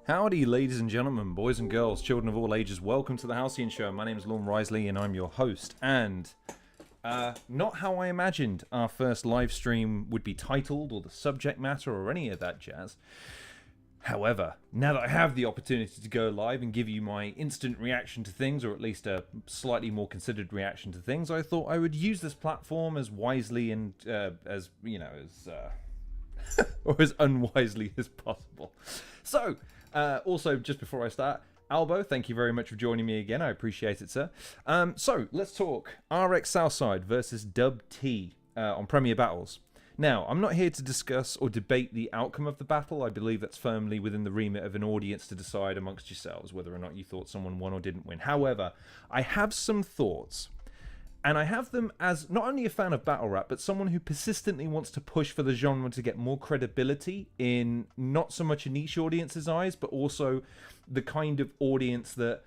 Howdy, ladies and gentlemen, boys and girls, children of all ages. Welcome to the Halcyon Show. My name is Lorne Risley, and I'm your host. And not how I imagined our first live stream would be titled, or the subject matter, or any of that jazz. However, now that I have the opportunity to go live and give you my instant reaction to things, or at least a slightly more considered reaction to things, I thought I would use this platform as wisely and as or as unwisely as possible. So. Also, just before I start, Albo, thank you very much for joining me again. I appreciate it, sir. So, let's talk RX Southside versus DubTee on Premier Battles. Now, I'm not here to discuss or debate the outcome of the battle. I believe that's firmly within the remit of an audience to decide amongst yourselves whether or not you thought someone won or didn't win. However, I have some thoughts. And I have them as not only a fan of battle rap, but someone who persistently wants to push for the genre to get more credibility in not so much a niche audience's eyes, but also the kind of audience that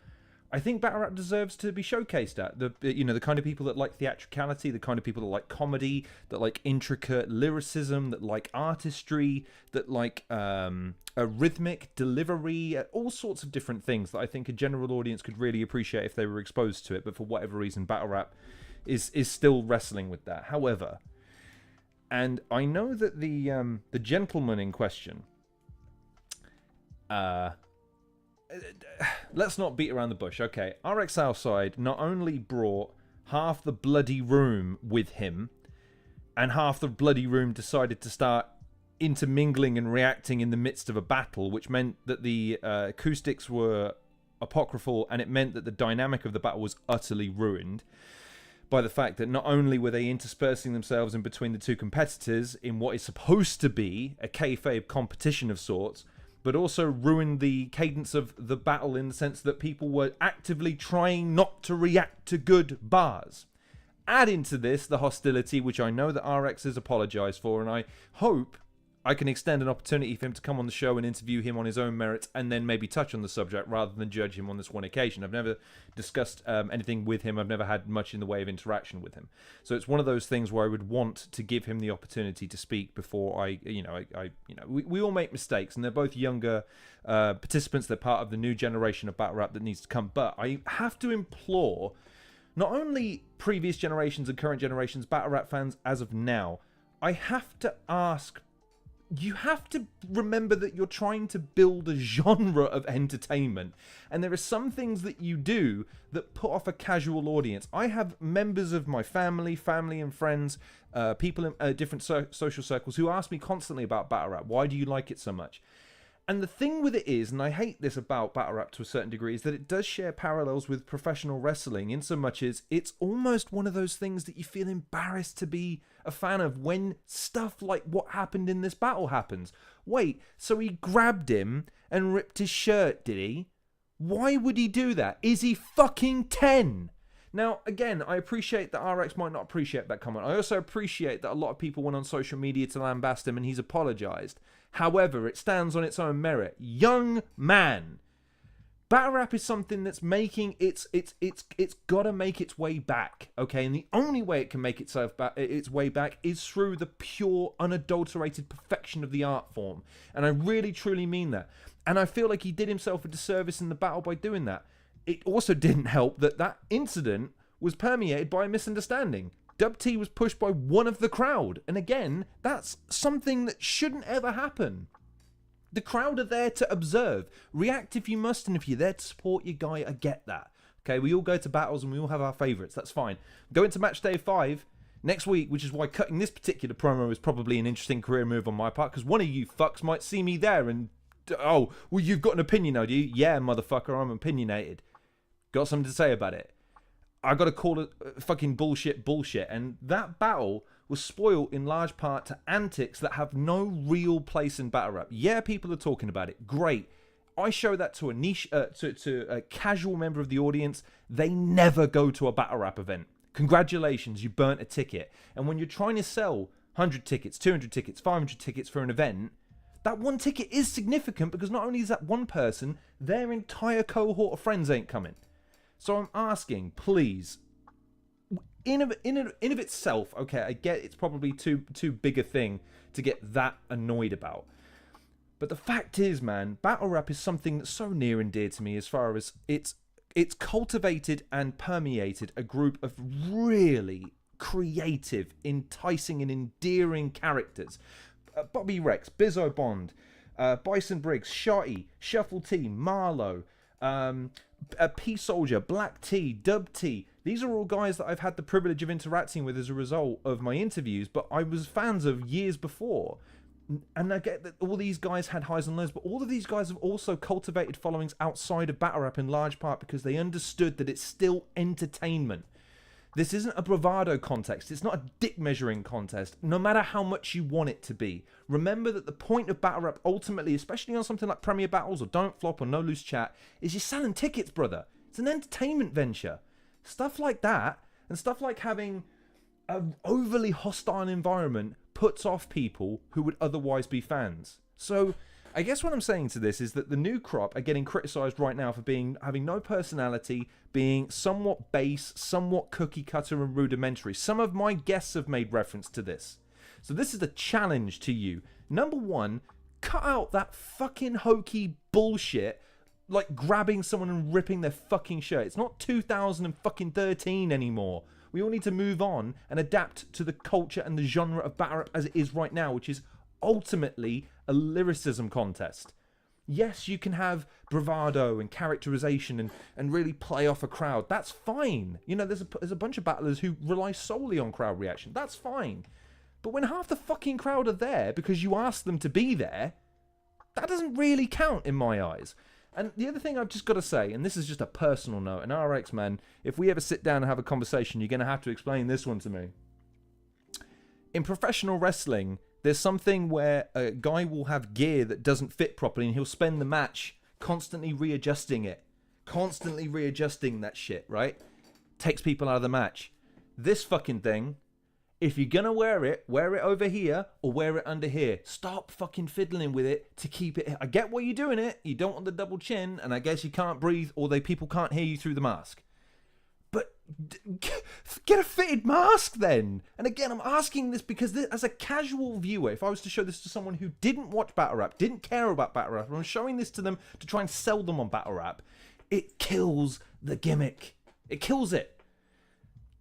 I think battle rap deserves to be showcased at. The kind of people that like theatricality, the kind of people that like comedy, that like intricate lyricism, that like artistry, that like a rhythmic delivery, all sorts of different things that I think a general audience could really appreciate if they were exposed to it. But for whatever reason, battle rap is still wrestling with that. However, and I know that the gentleman in question, let's not beat around the bush. Okay, RX Southside not only brought half the bloody room with him, and half the bloody room decided to start intermingling and reacting in the midst of a battle, which meant that the acoustics were apocryphal, and it meant that the dynamic of the battle was utterly ruined by the fact that not only were they interspersing themselves in between the two competitors in what is supposed to be a kayfabe competition of sorts, but also ruined the cadence of the battle in the sense that people were actively trying not to react to good bars. Add into this the hostility, which I know that RX has apologized for, and I hope I can extend an opportunity for him to come on the show and interview him on his own merits, and then maybe touch on the subject rather than judge him on this one occasion. I've never discussed anything with him. I've never had much in the way of interaction with him. So it's one of those things where I would want to give him the opportunity to speak before we all make mistakes, and they're both younger participants. They're part of the new generation of battle rap that needs to come. But I have to implore not only previous generations and current generations battle rap fans as of now, I have to ask, you have to remember that you're trying to build a genre of entertainment, and there are some things that you do that put off a casual audience. I have members of my family and friends, people in different social circles who ask me constantly about battle rap. Why do you like it so much? And the thing with it is, and I hate this about battle rap to a certain degree, is that it does share parallels with professional wrestling in so much as it's almost one of those things that you feel embarrassed to be a fan of when stuff like what happened in this battle happens. Wait, so he grabbed him and ripped his shirt, did he? Why would he do that? Is he fucking 10? Now, again, I appreciate that RX might not appreciate that comment. I also appreciate that a lot of people went on social media to lambast him and he's apologized. However, it stands on its own merit. Young man. Battle rap is something that's making it's got to make its way back, okay? And the only way it can make its way back is through the pure, unadulterated perfection of the art form. And I really, truly mean that. And I feel like he did himself a disservice in the battle by doing that. It also didn't help that that incident was permeated by a misunderstanding. DubTee was pushed by one of the crowd. And again, that's something that shouldn't ever happen. The crowd are there to observe. React if you must, and if you're there to support your guy, I get that. Okay, we all go to battles and we all have our favourites. That's fine. Go into match day 5 next week, which is why cutting this particular promo is probably an interesting career move on my part, because one of you fucks might see me there and, oh, well, you've got an opinion now, do you? Yeah, motherfucker, I'm opinionated. Got something to say about it. I got to call it fucking bullshit. And that battle was spoiled in large part to antics that have no real place in battle rap. Yeah, people are talking about it. Great. I show that to a niche, to a casual member of the audience. They never go to a battle rap event. Congratulations, you burnt a ticket. And when you're trying to sell 100 tickets, 200 tickets, 500 tickets for an event, that one ticket is significant because not only is that one person, their entire cohort of friends ain't coming. So I'm asking, please, in of itself, okay, I get it's probably too big a thing to get that annoyed about. But the fact is, man, battle rap is something that's so near and dear to me as far as it's cultivated and permeated a group of really creative, enticing and endearing characters. Bobby Rex, Bizzo Bond, Bison Briggs, Shotty, Shuffle T, Marlowe, P Soldier, Black T, DubTee. These are all guys that I've had the privilege of interacting with as a result of my interviews, but I was fans of years before. And I get that all these guys had highs and lows, but all of these guys have also cultivated followings outside of battle rap in large part because they understood that it's still entertainment. This isn't a bravado contest. It's not a dick measuring contest, no matter how much you want it to be. Remember that the point of battle rap ultimately, especially on something like Premier Battles or Don't Flop or No Loose Chat, is you're selling tickets, brother. It's an entertainment venture. Stuff like that, and stuff like having an overly hostile environment puts off people who would otherwise be fans. So I guess what I'm saying to this is that the new crop are getting criticised right now for having no personality, being somewhat base, somewhat cookie cutter and rudimentary. Some of my guests have made reference to this. So this is a challenge to you. Number one, cut out that fucking hokey bullshit like grabbing someone and ripping their fucking shirt. It's not 2013 anymore. We all need to move on and adapt to the culture and the genre of battle rap as it is right now, which is ultimately a lyricism contest. Yes, you can have bravado and characterization and really play off a crowd. That's fine. You know, there's a bunch of battlers who rely solely on crowd reaction. That's fine. But when half the fucking crowd are there because you asked them to be there, that doesn't really count in my eyes. And the other thing I've just got to say, and this is just a personal note, and RX, man, if we ever sit down and have a conversation, you're going to have to explain this one to me. In professional wrestling, there's something where a guy will have gear that doesn't fit properly, and he'll spend the match constantly readjusting it. Constantly readjusting that shit, right? Takes people out of the match. This fucking thing, if you're gonna wear it over here or wear it under here. Stop fucking fiddling with it to keep it. I get why you're doing it. You don't want the double chin, and I guess you can't breathe or people can't hear you through the mask. But get a fitted mask then. And again, I'm asking this because as a casual viewer, if I was to show this to someone who didn't watch battle rap, didn't care about battle rap, and I'm showing this to them to try and sell them on battle rap, it kills the gimmick. It kills it.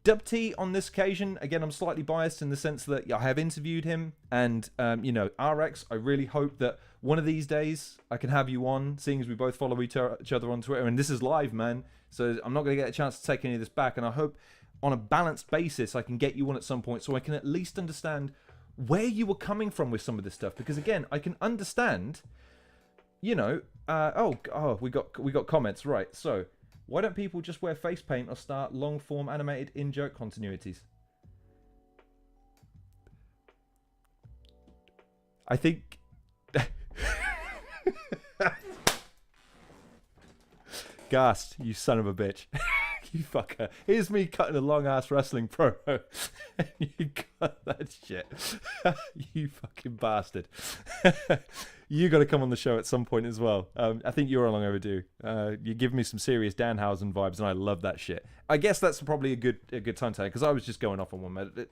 DubTee on this occasion, again, I'm slightly biased in the sense that I have interviewed him, and RX, I really hope that one of these days I can have you on, seeing as we both follow each other on Twitter, and this is live, man, so I'm not going to get a chance to take any of this back, and I hope on a balanced basis I can get you on at some point so I can at least understand where you were coming from with some of this stuff, because again, I can understand, we got comments, right, so why don't people just wear face paint or start long-form animated in-joke continuities? I think... Gast, you son of a bitch. You fucker. Here's me cutting a long-ass wrestling promo. And you got that shit. You fucking bastard. You got to come on the show at some point as well. I think you're long overdue. You give me some serious Danhausen vibes, and I love that shit. I guess that's probably a good time to because I was just going off on one minute.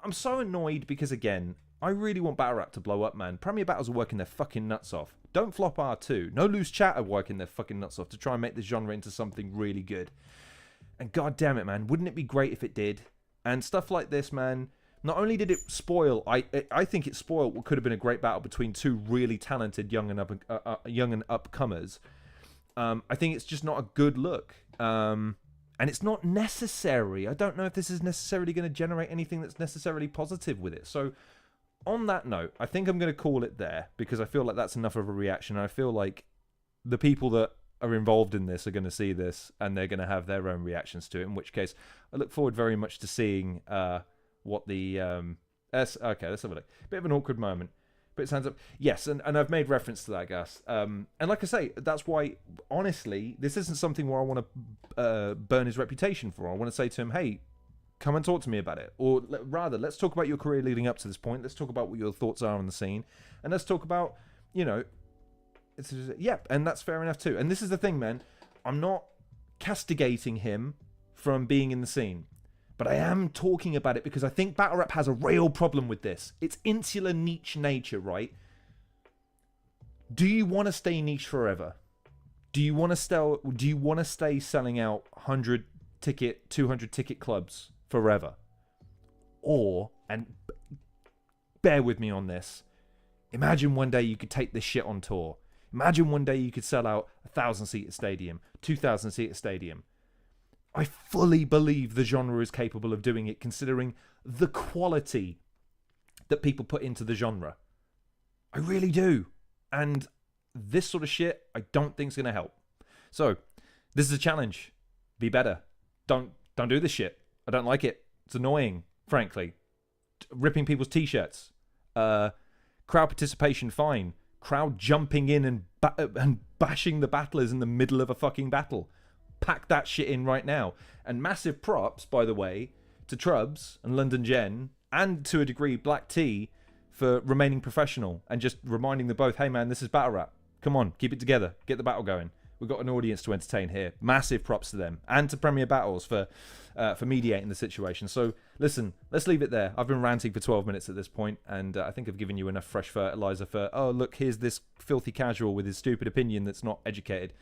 I'm so annoyed because, again, I really want battle rap to blow up, man. Premier Battles are working their fucking nuts off. Don't Flop R2. No Loose Chat are working their fucking nuts off to try and make this genre into something really good. And god damn it, man, wouldn't it be great if it did? And stuff like this, man, not only did it spoil, I think it spoiled what could have been a great battle between two really talented young and upcomers. I think it's just not a good look. And it's not necessary. I don't know if this is necessarily going to generate anything that's necessarily positive with it. So on that note, I think I'm going to call it there because I feel like that's enough of a reaction. I feel like the people that are involved in this are going to see this and they're going to have their own reactions to it. In which case, I look forward very much to seeing what the okay, let's have a look. Bit of an awkward moment. Put his hands up. Yes, and I've made reference to that, Gus. And like I say, that's why, honestly, this isn't something where I want to burn his reputation for. I want to say to him, hey, come and talk to me about it. Or rather, let's talk about your career leading up to this point. Let's talk about what your thoughts are on the scene. And let's talk about, you know, and that's fair enough too. And this is the thing, man. I'm not castigating him from being in the scene. But I am talking about it because I think battle rap has a real problem with this. It's insular niche nature, right? Do you want to stay niche forever? Do you want to stay selling out 100 ticket, 200 ticket clubs forever? Or, and bear with me on this, imagine one day you could take this shit on tour. Imagine one day you could sell out 1,000-seater stadium, 2,000-seater stadium. I fully believe the genre is capable of doing it, considering the quality that people put into the genre. I really do. And this sort of shit, I don't think is going to help. So, this is a challenge. Be better. Don't do this shit. I don't like it. It's annoying, frankly. Ripping people's t-shirts. Crowd participation, fine. Crowd jumping in and bashing the battlers in the middle of a fucking battle. Pack that shit in right now. And massive props, by the way, to Trubs and London Gen, and to a degree Black T, for remaining professional and just reminding them both, hey man, this is battle rap. Come on, keep it together. Get the battle going. We've got an audience to entertain here. Massive props to them. And to Premier Battles for mediating the situation. So, listen, let's leave it there. I've been ranting for 12 minutes at this point, and I think I've given you enough fresh fertilizer for, oh, look, here's this filthy casual with his stupid opinion that's not educated.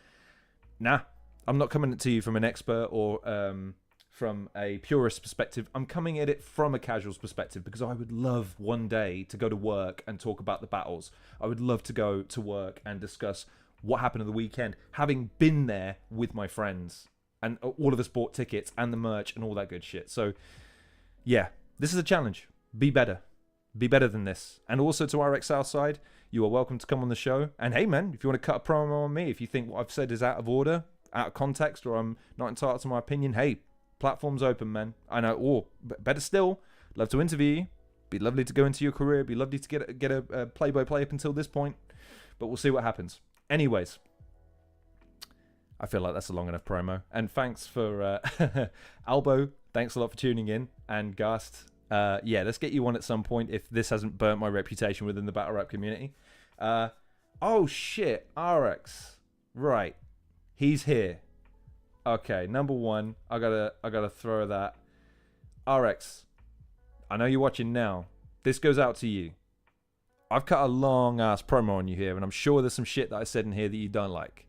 Nah. I'm not coming to you from an expert or from a purist perspective. I'm coming at it from a casual's perspective because I would love one day to go to work and talk about the battles. I would love to go to work and discuss what happened at the weekend, having been there with my friends. And all of us bought tickets and the merch and all that good shit. So, yeah, this is a challenge. Be better. Be better than this. And also to RX Southside, you are welcome to come on the show. And hey, man, if you want to cut a promo on me, if you think what I've said is out of order, out of context, or I'm not entitled to my opinion, hey, platform's open, man. I know. Or better still, love to interview you. Be lovely to go into your career. Be lovely to get a play-by-play up until this point. But we'll see what happens. Anyways, I feel like that's a long enough promo. And thanks for Albo. Thanks a lot for tuning in. And Gast, yeah, let's get you on at some point if this hasn't burnt my reputation within the battle rap community. Oh shit, RX. Right. He's here. Okay, number one, I gotta throw that. RX, I know you're watching now. This goes out to you. I've cut a long ass promo on you here, and I'm sure there's some shit that I said in here that you don't like.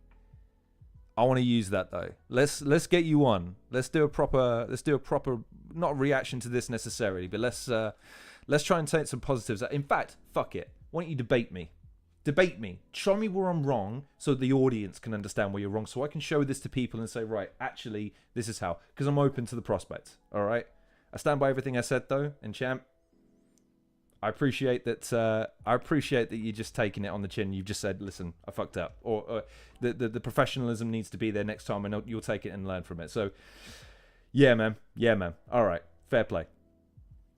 I want to use that though. Let's get you on. Let's do a proper not reaction to this necessarily, but let's try and take some positives. In fact, fuck it. Why don't you debate me? Debate me. Show me where I'm wrong so the audience can understand where you're wrong, so I can show this to people and say, right, actually, this is how. Because I'm open to the prospect. All right? I stand by everything I said, though. And, champ, I appreciate that you're just taking it on the chin. You've just said, listen, I fucked up. Or the professionalism needs to be there next time, and you'll take it and learn from it. So, yeah, man. Yeah, man. All right. Fair play.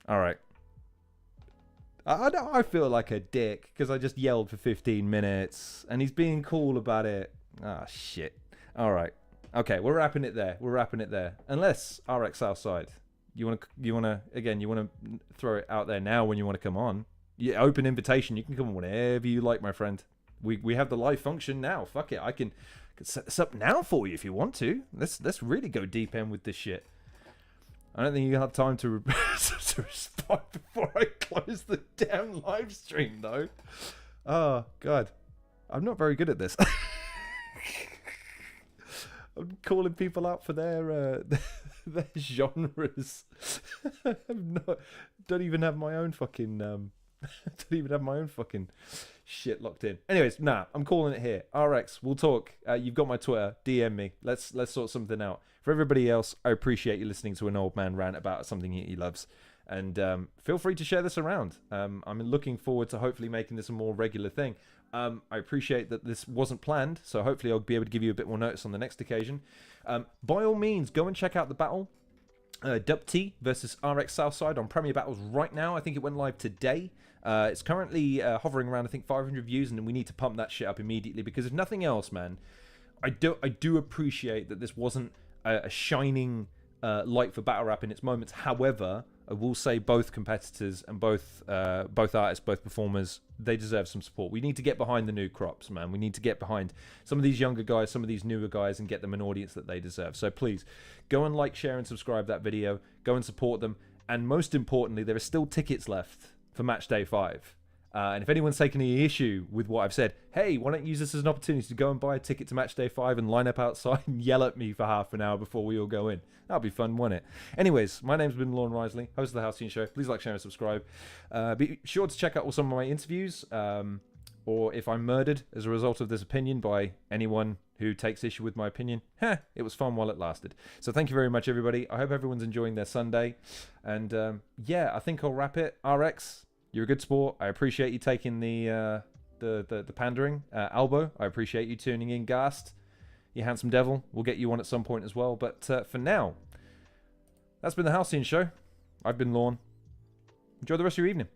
All right. I feel like a dick because I just yelled for 15 minutes and he's being cool about it. Ah, shit. All right. Okay, we're wrapping it there. Unless RX Southside, you want to throw it out there now when you want to come on. Yeah, open invitation. You can come on whenever you like, my friend. We have the live function now. Fuck it. I can set this up now for you if you want to. Let's really go deep in with this shit. I don't think you have time to respond before I close the damn live stream, though. Oh, God. I'm not very good at this. I'm calling people out for their genres. Don't even have my own fucking shit locked in. Anyways, I'm calling it here. RX, we'll talk. You've got my Twitter. DM me. Let's sort something out. For everybody else, I appreciate you listening to an old man rant about something he loves. And feel free to share this around. I'm looking forward to hopefully making this a more regular thing. I appreciate that this wasn't planned, so hopefully I'll be able to give you a bit more notice on the next occasion. By all means, go and check out the battle. DubTee versus RX Southside on Premier Battles right now. I think it went live today. It's currently hovering around, I think, 500 views, and we need to pump that shit up immediately, because if nothing else, man, I do appreciate that this wasn't a shining light for battle rap in its moments. However, I will say both competitors and both artists, both performers, they deserve some support. We need to get behind the new crops, man. We need to get behind some of these younger guys, some of these newer guys, and get them an audience that they deserve. So please, go and like, share, and subscribe that video. Go and support them. And most importantly, there are still tickets left for match day 5. And if anyone's taken any issue with what I've said, hey, why don't you use this as an opportunity to go and buy a ticket to match day 5 and line up outside and yell at me for half an hour before we all go in? That'll be fun, won't it? Anyways, my name's been Lorne Risley, host of the Halcyon Show. Please like, share, and subscribe. Be sure to check out all some of my interviews, or if I'm murdered as a result of this opinion by anyone who takes issue with my opinion, it was fun while it lasted. So thank you very much, everybody. I hope everyone's enjoying their Sunday. And yeah, I think I'll wrap it. RX, you're a good sport. I appreciate you taking the pandering. Albo, I appreciate you tuning in. Gast, you handsome devil. We'll get you on at some point as well. But for now, that's been the Halcyon Show. I've been Lorne. Enjoy the rest of your evening.